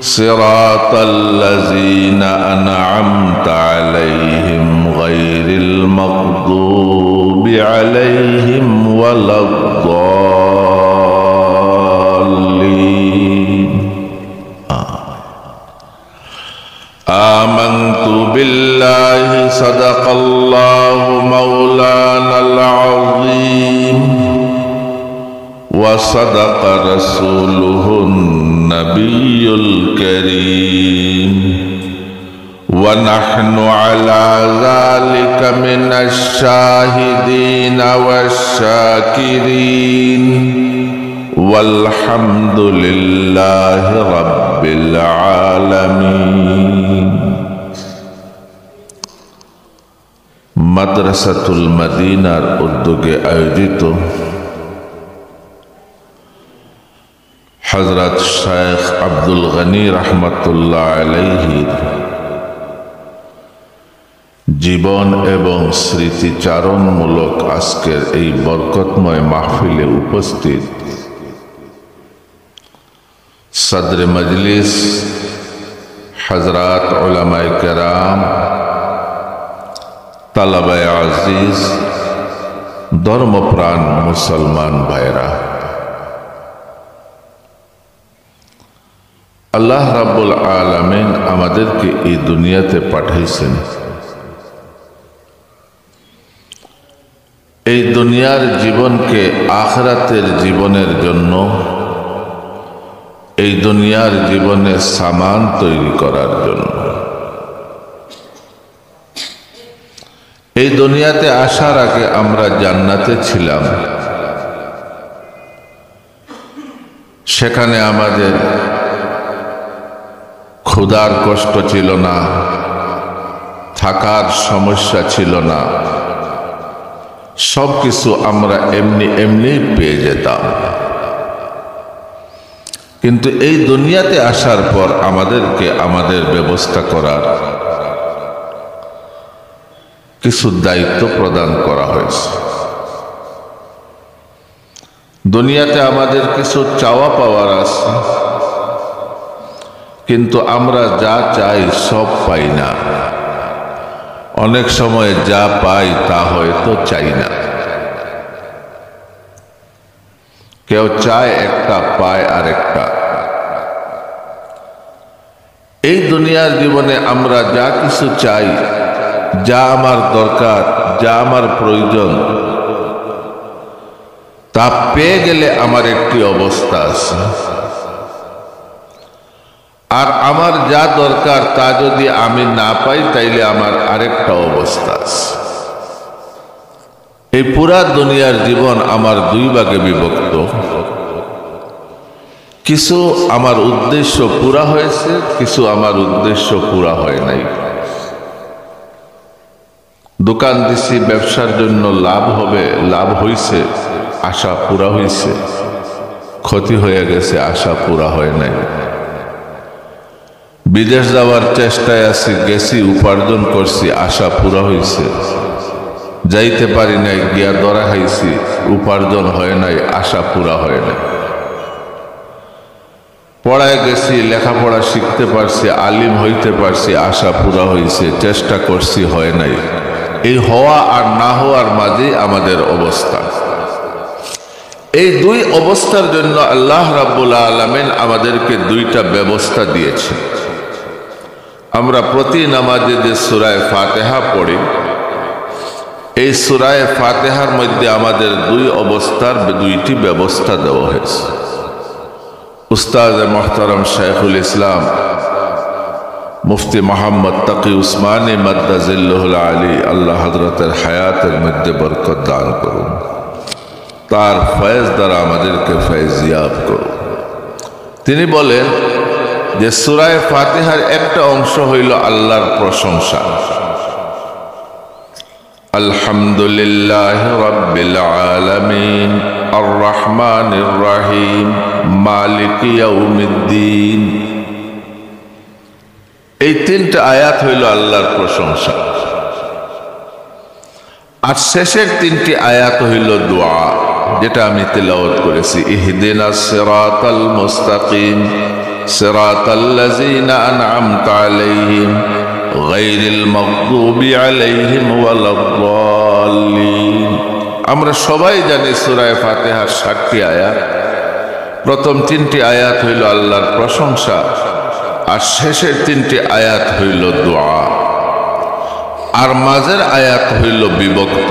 صراط الذين أنعمت عليهم غير المغضوب عليهم ولا الضالين آمنت بالله صدق الله مولانا العظيم وصدق رسوله النبي الكريم ونحن على ذلك من الشاهدين والشاكرين والحمد لله رب العالمين মাদ্রাসাতুল মদিনার উদ্যোগে আয়োজিত হযরত শেখ আব্দুল গনি রহমতুল্লাহ আলাইহির জীবন এবং স্মৃতিচারণমূলক আজকের এই বরকতময় মাহফিলে উপস্থিত সদর মজলিস হযরত উলামায়ে কেরাম, তালাবায়ে আজিজ, ধর্মপ্রাণ মুসলমান ভাইরা, আল্লাহ রাব্বুল আলামিন আমাদেরকে এই দুনিয়াতে পাঠাইছেন। এই দুনিয়ার জীবনকে আখিরাতের জীবনের জন্য, এই দুনিয়ার জীবনে সামান তৈরি করার জন্য। এই দুনিয়াতে আসার আগে আমরা জান্নাতে ছিলাম। সেখানে আমাদের ক্ষুধার কষ্ট ছিল না, থাকার সমস্যা ছিল না, সব কিছু আমরা এমনি এমনি পেয়ে যেতাম। কিন্তু এই দুনিয়াতে আসার পর আমাদেরকে আমাদের ব্যবস্থা করার কিছু দায়িত্ব প্রদান করা হয়েছে। দুনিয়াতে আমাদের কিছু চাওয়া পাওয়ার আছে, কিন্তু আমরা যা চাই সব পাই না। অনেক সময় যা পাই তা হয়তো চাই না। কেউ চায় একটা, পায় আরেকটা। এই দুনিয়ার জীবনে আমরা যা কিছু চাই, যা আমার দরকার, যা আমার প্রয়োজন, তা পেয়ে গেলে আমার একটি অবস্থা আছে। আর আমার যা দরকার তা যদি আমি না পাই তাইলে আমার আরেকটা অবস্থা আছে। এই পুরা দুনিয়ার জীবন আমার দুই ভাগে বিভক্ত। কিছু আমার উদ্দেশ্য পুরা হয়েছে, কিছু আমার উদ্দেশ্য পুরা হয় নাই। দোকান দিছি ব্যবসার জন্য লাভ হবে, লাভ হইছে, আশা পুরা হইছে। ক্ষতি হয়ে গেছে, আশা পুরা হয় নাই। বিদেশ যাওয়ার চেষ্টায় আছি, গেছি, উপার্জন করছি, আশা পুরা হইছে। যাইতে পারি নাই, গিয়া ধরা খাইছি, উপার্জন হয় নাই, আশা পুরা হয় নাই। পড়ায় গেছি, লেখাপড়া শিখতে পারছি, আলিম হইতে পারছি, আশা পুরা হইছে, চেষ্টা করছি, হয় নাই। এই হওয়া আর না হওয়ার মাঝে আমাদের অবস্থা। এই দুই অবস্থার জন্য আল্লাহ রাব্বুল আলামিন আমাদেরকে দুইটা ব্যবস্থা দিয়েছে। আমরা প্রতি নামাজে যে সূরা ফাতিহা পড়ি, এই সূরা ফাতিহার মধ্যে আমাদের দুই অবস্থার দুইটি ব্যবস্থা দেওয়া হয়েছে। উস্তাদ মুহতারাম শাইখুল ইসলাম মুফতি মোহাম্মদ তাকি উসমানী মাদ্দাজিল্লাহুল আলী, আল্লাহ হযরতের হায়াতের মধ্যে বরকত দান করুন, তার ফয়েজ দ্বারা আমাদেরকে ফয়েজিয়াব করুন। তিনি বলেন যে সূরা ফাতিহার একটা অংশ হইল আল্লাহর প্রশংসা। আলহামদুলিল্লাহি রাব্বিল আলামিন আর রহমানির রহিম মালিকি ইয়াউমিদ্দিন। এই তিনটা আয়াত হইল আল্লাহর প্রশংসা। আর শেষের তিনটি আয়াত হইল দোয়া। যেটা আমি তেলাওয়াত করেছি, ইহদিনাস সিরাতাল মুস্তাকিম সিরাতাল্লাযীনা আন'আমতা আলাইহিম গায়রিল মাগদুবি আলাইহিম ওয়ালাদ-দাল্লিন। আমরা সবাই জানি সূরা ফাতিহার 60টি আয়াত। প্রথম 3টি আয়াত হইল আল্লাহর প্রশংসা, আর শেষের 3টি আয়াত হইল দোয়া, আর মাঝের আয়াত হইল বিভক্ত।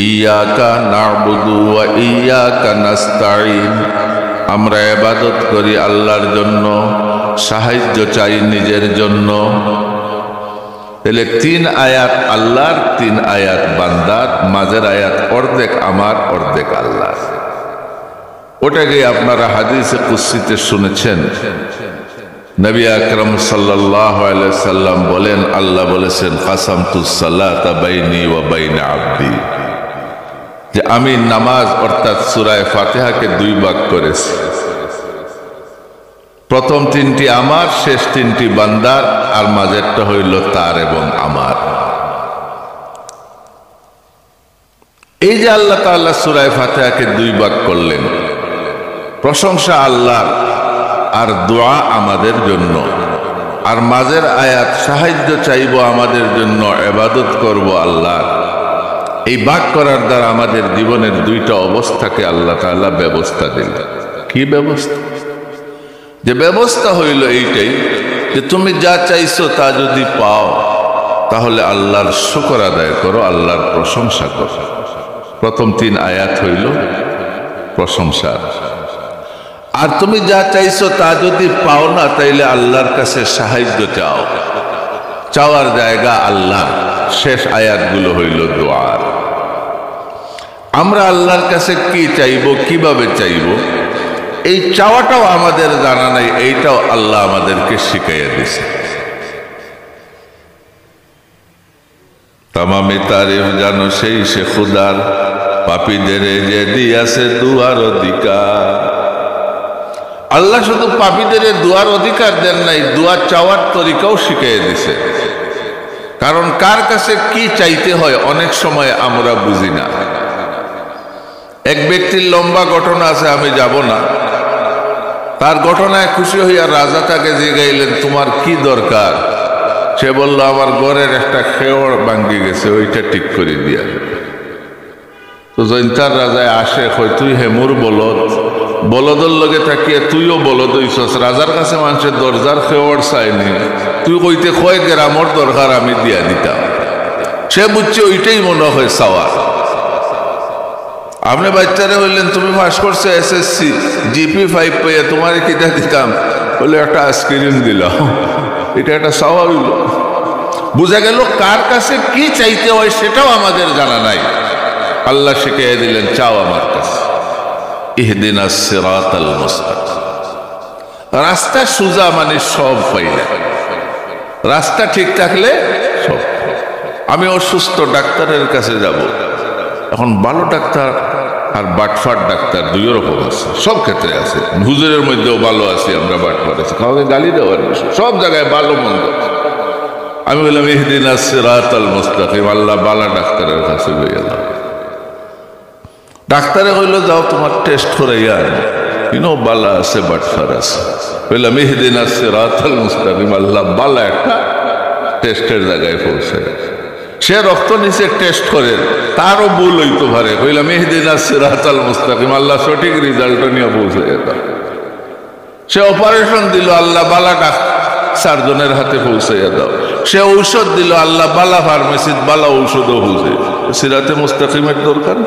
ইয়াকা না'বুদু ওয়া ইয়াকা নাস্তাঈন, আমরা ইবাদত করি আল্লাহর জন্য, সাহায্য চাই নিজের জন্য। তাহলে 3 আয়াত আল্লাহর, 3 আয়াত বান্দার, মাঝের আয়াত অর্ধেক আমার অর্ধেক আল্লাহর। ওটাকে আপনারা হাদিসে কুদসিতে শুনেছেন। নবী আকরাম সাল্লাল্লাহু আলাইহি সাল্লাম বলেন, আল্লাহ বলেছেন কাসামতুস সালাতা বাইনি ওয়া বাইনা আবদি, যে আমি নামাজ অর্থাৎ সূরা ফাতিহাকে 2 ভাগ করেছি। প্রথম 3টি আমার, শেষ 3টি বান্দার, আর মাঝেরটা হইল তার এবং আমার। এই যে আল্লাহ তাআলা সূরা ফাতিহাকে 2 ভাগ করলেন, প্রশংসা আল্লাহর আর দোয়া আমাদের জন্য, আর মাঝের আয়াত সাহায্য চাইব আমাদের জন্য, ইবাদত করব আল্লাহর। এই ভাগ করার দ্বারা আমাদের জীবনের 2টা অবস্থাকে আল্লাহ তাআলা ব্যবস্থা দিলেন। কি ব্যবস্থা? যে ব্যবস্থা হইল এইটাই যে তুমি যা চাইছো তা যদি পাও তাহলে আল্লাহর শুকর আদায় করো, আল্লাহর প্রশংসা করো। প্রথম 3 আয়াত হইল প্রশংসা। আর তুমি যা চাইছো তা যদি পাও না, তাইলে আল্লাহর কাছে সাহায্য চাও, চাওয়ার জায়গা আল্লাহ। শেষ আয়াতগুলো হইল দোয়ার। আমরা আল্লাহর কাছে কি চাইব, কিভাবে চাইব, এই চাওয়াটাও আমাদের জানা নাই, এইটাও আল্লাহ আমাদেরকে শিখাইয়া দিছে। তামামি তারিফ জানো সেই সে খুদার, পাপীদের যে দিয়াছে দুয়ার অধিকার। আল্লাহ শুধু পাপীদের দুয়ার অধিকার দেন নাই, দুয়ার চাওয়ার তরিকাও শিখিয়ে দিছে। কারণ কার কাছে কি চাইতে হয় অনেক সময় আমরা বুঝি না। এক ব্যক্তির লম্বা ঘটনা আছে, আমি যাব না। তার ঘটনায় খুশি হইয়া রাজা তাকে জিগাইলেন, তোমার কি দরকার? সে বলল, আমার ঘরের একটা খেওড় ভাঙ্গি গেছে, ওইটা ঠিক করে দিয়া। তো জৈন্তার রাজায় আসে, কই তুই হেমুর বলদ, বলদের লগে থাকিয়ে তুইও বলদ হইছস। রাজার কাছে মানুষের দরজার খেওড় চাইনি, তুই কইতে কয় গ্রামর দরকার আমি দিয়া দিতাম। সে বুঝছে ওইটাই মনে হয় চাওয়া। আপনি বাচ্চারে বললেন তুমি পাস করছো SSC GP 5 পেয়ে, তোমার কিটা দিতাম? বলে একটা আইসক্রিম দিলাম। এটা একটা চাওয়া হইল। বুঝা গেল কার কাছে কি চাইতে হয় সেটাও আমাদের জানা নাই। আল্লাহ শিখিয়ে দিলেন, চাও আমার কাছে। ইহদিনাস সিরাতাল মুস্তাকিম, রাস্তা সোজা মানে সব পাইলে, রাস্তা ঠিক থাকলে সব। আমি অসুস্থ, ডাক্তারের কাছে যাব। এখন ভালো ডাক্তার আর বাটফাট ডাক্তার 2 রকম আছে, সব ক্ষেত্রে আছে। হুজুরের মধ্যেও ভালো আছে, আমরা বাটফাট আছে, কাউকে গালি দেওয়ার বিষয়, সব জায়গায় ভালো মন্দ। আমি বললাম ইহদিনাস সিরাতাল মুস্তাকিম, আল্লাহ বালা ডাক্তারের কাছে লইয়া যাও। ডাক্তারে কইল, যাও তোমার টেস্ট করাইয়া আনো, বালা আছে বাটফার আছে। বললাম ইহদিনাস সিরাতাল মুস্তাকিম, আল্লাহ বালা একটা টেস্টের জায়গায় পৌঁছে। সে রক্ত নিচে টেস্ট করেন, তারও ভুল হইতে পারে। কইলাম ইহদিনাস সিরাতাল মুস্তাকিম, আল্লাহ সঠিক রেজাল্ট নিয়ে পৌঁছে যেত। সে অপারেশন দিল, আল্লাহ বালা সার্জনের হাতে পৌঁছে দাও। সে ঔষধ দিল, আল্লাহ বালা ফার্মেসির বালা ঔষধও বুঝে। সিরাতে মুস্তাকিমের দরকার।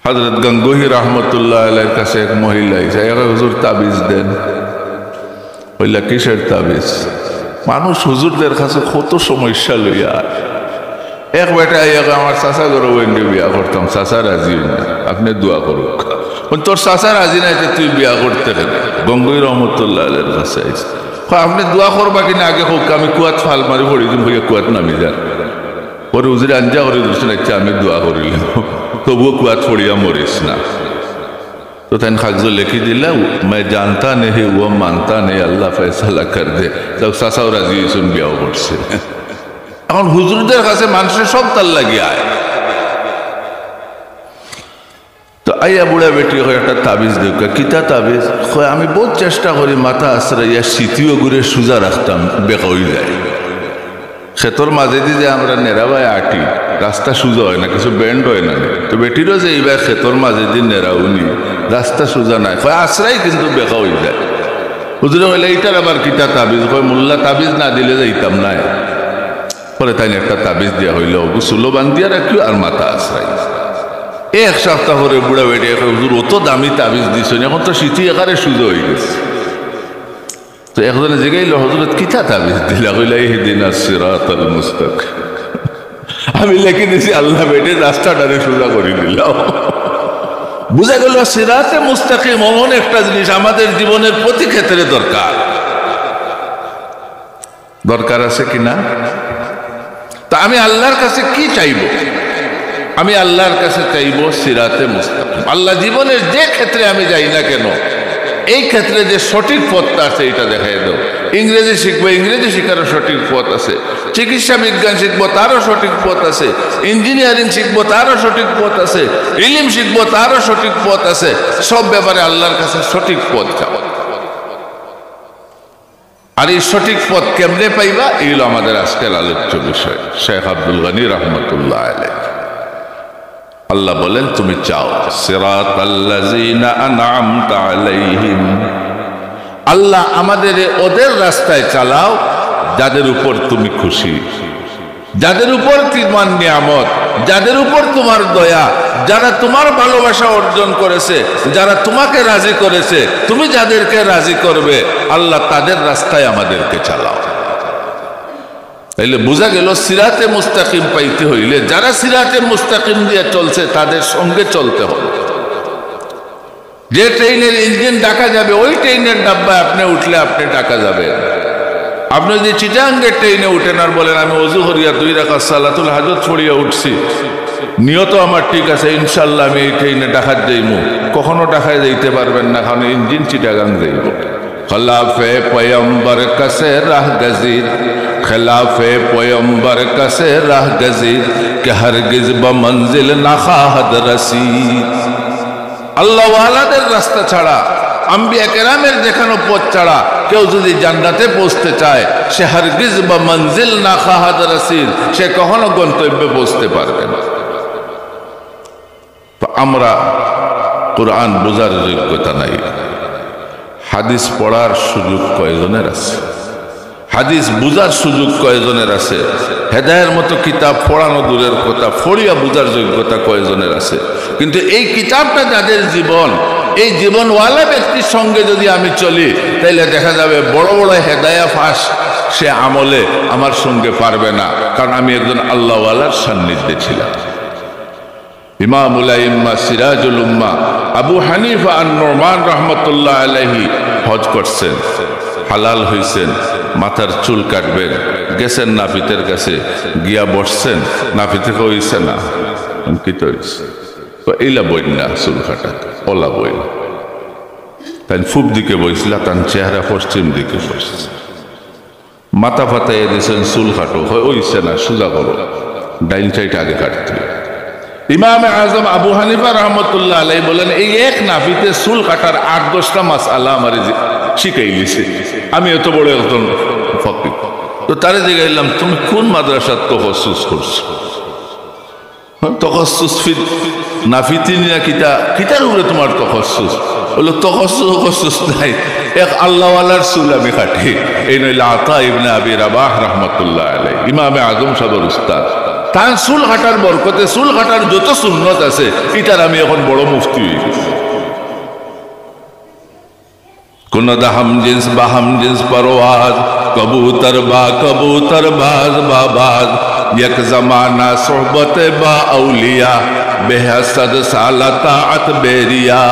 হযরত গঙ্গোহী রহমতুল্লাহ আলাইহির কাছে এক মহিলা এসে, হুজুর তাবিজ দেন। বললা, কিসের তাবিজ? মানুষ হুজুরদের কাছে কত সমস্যা লইয়া। এক বেটা আমার চাচা ঘরে ওয়েন্ডে বিয়া করতাম, চাচা রাজি না, আপনি দোয়া করুক। তোর চাচা রাজি নাই, তুই বিয়া করতে গেল। গঙ্গোহী রহমতুল্লাহ আলাইহির কাছে আইসে, আপনি দোয়া করবা কিনা আগে হোক, আমি কুয়াত ফাল মারি পড়ি দিন, ভাইয়া কুয়াত নামি যান। পরে হুজুরে আঞ্জা করে দিচ্ছেন, আচ্ছা আমি দোয়া করিলাম, তবুও কুয়াত পড়িয়া মরিস না। तो तैन कागज लिखी दिला, मैं जानता नहीं वो मानता नहीं, अल्लाह फैसला कर दे। तब चाचाও রাজি হইছেন বিয়াও করছে। এখন হুজুরদের কাছে মানুষের সব তার লাগিয়ে আয়, আইয়া বুড়া বেটি হয় একটা তাবিজ দেব, কিতা তাবিজ হয়? আমি বহুত চেষ্টা করি মাথা আশ্রয় স্মৃতিও ঘুরে সোজা রাখতাম, বেকা হয়ে যায়। ক্ষেতর মাঝে দিয়ে যে আমরা নেড়াবাই আটি, রাস্তা সোজা হয় না, কিছু ব্যান্ড হয় না। তো বেটিরও যে এইবার ক্ষেতর মাঝে দিয়ে নেড়াউনি, রাস্তা সোজা নাই, হয় আশ্রয় কিন্তু বেকা হয়ে যায়। হুজুরে হইলে এইটার আবার কিতা তাবিজ হয়? মোল্লা তাবিজ না দিলে যাইতাম না। পরে তাই একটা তাবিজ দেওয়া হইল, গুসুলো বান্ধিয়া রাখিও আর মাথা আশ্রয়। এক সপ্তাহ পরে বুড়া বেটি হুজুর অত দামি তাবিজ দিছ, এখন তো স্মৃতি একারে সুযোগ হয়ে গেছে। তো একজনে জিগাইল, হজরত কিতা তাবিজ দিলা? কইলা ইহদিনা সিরাতাল মুস্তাকিম। আমি লিখে দিছি আল্লাহ বেটে রাস্তাটারে সোজা করে দিলাম। বুঝা গেল সিরাতে মুস্তাকিম এমন একটা জিনিস আমাদের জীবনের প্রতি ক্ষেত্রে দরকার আছে কিনা? তা আমি আল্লাহর কাছে কি চাইব? আমি আল্লাহর কাছে চাইব সিরাতে মুস্তাকিম। আল্লাহ জীবনের যে ক্ষেত্রে আমি যাই না কেন, এই ক্ষেত্রে যে সঠিক পথটা আছে এটা দেখাই দাও। ইংরেজি শিখবো, ইংরেজি শেখারও সঠিক পথ আছে। চিকিৎসা বিজ্ঞান শিখবো, তারও সঠিক পথ আছে। ইঞ্জিনিয়ারিং শিখবো, তারও সঠিক পথ আছে। ইলম শিখবো, তারও সঠিক পথ আছে। সব ব্যাপারে আল্লাহর কাছে সঠিক পথ চাও। আর এই সঠিক পথ কেমনে পাইবা, এগুলো আমাদের আজকের আলোচ্য বিষয়। শেখ আব্দুল গনি রহমতুল্লাহ আলাইহি আল্লাহ বলেন, তুমি চাও সিরাতাল্লাযীনা আনআমতা আলাইহিম, আল্লাহ আমাদের ওদের রাস্তায় চালাও যাদের উপর তুমি খুশি, যাদের উপর তোমার নিয়ামত, যাদের উপর তোমার দয়া, যারা তোমার ভালোবাসা অর্জন করেছে, যারা তোমাকে রাজি করেছে, তুমি যাদেরকে রাজি করবে আল্লাহ তাদের রাস্তায় আমাদেরকে চালাও। তাইলে বোঝা গেল সিরাতে মুস্তাকিম পাইতে হইলে যারা সিরাতে মুস্তাকিম দিয়ে চলছে তাদের সঙ্গে চলতে হবে। যে ট্রেনের ইঞ্জিন ডাকা যাবে ওই ট্রেনের ডাব্বায় আপনি উঠলে আপনি ডাকা যাবে। আপনি যদি চিটাঙ্গের ট্রেনে উঠেন আর বলেন আমি ওযু করিয়া 2 রাকাত সালাতুল হাজত পড়িয়া উঠছি, নিয়ত আমার ঠিক আছে, ইনশাল্লাহ আমি এই ট্রেনে ডাকাত যাইমু, কখনো ডাকায় যাইতে পারবেন না, কারণ ইঞ্জিন চিটাগাং যাইব। খলাফে পয়ম্বর কাছে রাহ গজির, खिलाफे पैगंबर कसे राह गजीर के हरगिज बमंजिल ना खाहद रसीद। আল্লাহ ওয়ালাদের রাস্তা ছাড়া, আম্বিয়া কেরামের দেখানো পথ ছাড়া কেউ যদি জান্নাতে পৌঁছতে চায় সে হরগিজ বা মঞ্জিল না খাহাদ রসিদ, সে কখনো গন্তব্যে পৌঁছতে পারবে না। তো আমরা কুরআন বোঝার যোগ্যতা নাই, হাদিস পড়ার সুযোগ কয়জনের আছে? হাদিস বুঝার সুযোগ কয়জনের আছে? হেদায়ের মতো কিতাব পড়ানো দূরের কথা, পড়িয়া বুঝার যোগ্যতা কয়জনের আছে? কিন্তু এই কিতাবটা যাদের জীবন, এই জীবনওয়ালা ব্যক্তির সঙ্গে যদি আমি চলি তাইলে দেখা যাবে বড় বড় হেদায়া ফাঁস সে আমলে আমার সঙ্গে পারবে না, কারণ আমি একজন আল্লাহওয়ালার সান্নিধ্যে ছিলাম। ইমামুল আইম্মা সিরাজুল উম্মাহ আবু হানিফা আন-নুমান রাহমাতুল্লাহ আলাইহি হজ করছেন, হালাল হইছেন, মাথার চুল কাটবেন, গেছেন নাপিতের কাছে, গিয়া বসছেন, নাপিতে হইছে না অঙ্কিত হয়েছে, এইলা বই না চুল কাটা, ওলা বই না। তাই পূব দিকে বইছিল, তার চেহারা পশ্চিম দিকে বসছে, মাথা ফাতাইয়ে দিয়েছেন, চুল কাটো, হইছে না, সোজা করো, ডাইন সাইড আগে কাটতে। ইমামে আজম আবু হানিফা রহমতুল্লাহ আলাইহি বলেন, এই এক নাপিতে চুল কাটার 8-10টা মাসআলা আমার শিখাই দিছে, আমি এত বড় একজন ফকিহ। তো তারে জিজ্ঞাসলাম, তুমি কোন মাদ্রাসার তাখাসসুস করছো? তাখাসসুস ফি নাফিতিন না কিতা, কিতার উপরে তোমার তাখাসসুস? বলল তাখাসসুস নাই, এক আল্লাহওয়ালার চুল আমি কাটি। এই নইলে আতা ইবনে আবি রাবাহ রহমতুল্লাহ আলাইহি, ইমামে আজম সাহেবের উস্তাদ, তার চুল কাটার বরকতে, চুল কাটার যত সুন্নত আছে এটার আমি এখন বড় মুফতি হয়ে গেছি। कुनद हम जिन्स बहम जिन्स परवाज, कबूतर बाज बाबाज, यक जमाना सोहबत बा औलिया, बेहसद सालताअत बेरिया।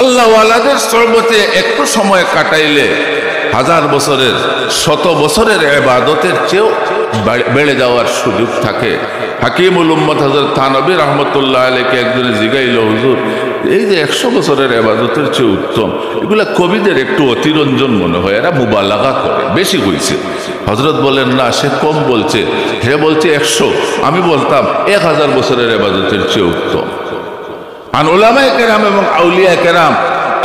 আল্লাহ ওয়ালাদের সোহবতে একটু সময় কাটাইলে 1000 বছরের 100 বছরের ইবাদতের চেয়েও বেড়ে যাওয়ার সুযোগ থাকে। হাকিমুল উম্মত হযরত থানবী রহমতুল্লাহ আলাইহি একজনে জিগাইল, হুজুর এই যে 100 বছরের ইবাদতের চেয়ে উত্তম, এগুলা কবিদের একটু অতিরঞ্জন মনে হয়, এরা মুবালাগা করে, বেশি হইছে। হযরত বলেন, না, সে কম বলছে, হে বলছে 100, আমি বলতাম 1000 বছরের ইবাদতের চেয়ে উত্তম। আর উলামায়ে কেরাম এবং আউলিয়া কেরাম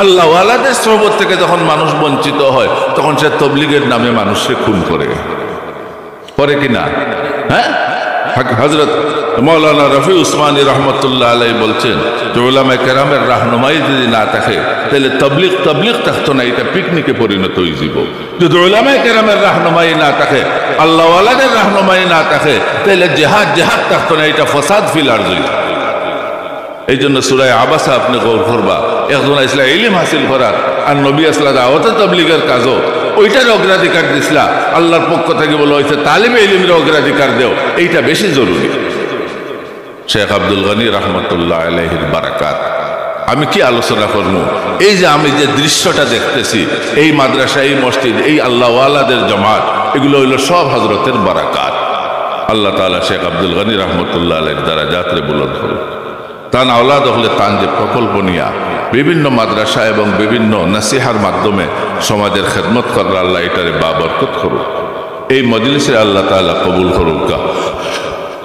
আল্লাহ ওয়ালাদের সোহবত থেকে যখন মানুষ বঞ্চিত হয় তখন সে তবলিগের নামে মানুষকে খুন করে কিনা? হ্যাঁ, হযরত মাওলানা রফি উসমানী রহমতুল্লাহ আলাইহি বলছেন যে উলামায়ে কেরামের রাহনুমাই যদি না থাকে তাহলে তবলিগ থাকতো না, এটা পিকনিকে পরিণত হয়ে যাব। যদি উলামায়ে কেরামের রাহনুমাই না থাকে, আল্লাহ ওয়ালাদের রাহনুমাই না থাকে, তাহলে জিহাদ থাকতো না, এটা ফাসাদ ফিল আরদি। এই জন্য সূরা আবাসা আপনি গৌর করবা, একজন ইসলাম ইলম হাসিল করার আর নবী আসলাম দাওয়াত তাবলীগের কাজও ওইটার অগ্রাধিকার দিছিলা। আল্লাহর পক্ষ থেকে বলা হয়েছে তালিবে ইলমের অগ্রাধিকার দেও, এইটা বেশি জরুরি। শেখ আব্দুল গনি রহমতুল্লাহ আলাইহির বারাকাত। আমি কি আলোচনা করবো? এই যে আমি যে দৃশ্যটা দেখতেছি, এই মাদ্রাসা, এই মসজিদ, এই আল্লাহ ওয়ালাদের জমাত, এগুলো হইল সব হযরতের বারাকাত। আল্লাহ তাআলা শেখ আব্দুল গনি রহমতুল্লাহ আলাইহির দ্বারা যাত্রে বুলন্দ করুন। তান আওলাদ হলে তান যে প্রকল্প নিয়া বিভিন্ন মাদ্রাসা এবং বিভিন্ন নসিহার মাধ্যমে সমাজের খেদমত করার আল্লাহ এটারে বাবরকত করুক। এই মজলিসে আল্লাহ তাআলা কবুল করুক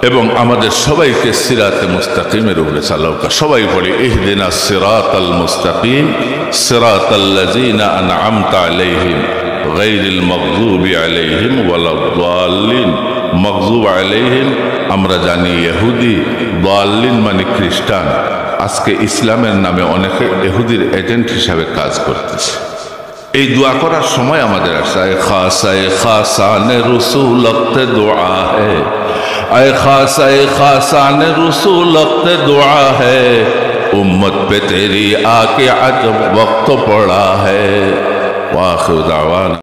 এবং আমাদের সবাইকে সিরাতে মুস্তাকিমের উপরে চালাউক। সবাই পড়ে ইহদিনাস সিরাতাল মুস্তাকিম সিরাতাল্লাযিনা আন'আমতা আলাইহিম গায়রিল মাগযুবি আলাইহিম ওয়ালাদ-দাল্লিন। মাগযুব আলাইহিম আমরা জানি ইহুদি, দাল্লিন মানে খ্রিস্টান। আজকে ইসলামের নামে অনেকে ইহুদির এজেন্ট হিসাবে কাজ করতেছে। এই দোয়া করার সময় আমাদের আসে আয়ে খাসানে রসুল ওয়াক্তে দুআ है, आए खासाने रसूल वक्त दुआ है, उम्मत पे तेरी आके अजब वक्त पड़ा है। वाखिर दावाना।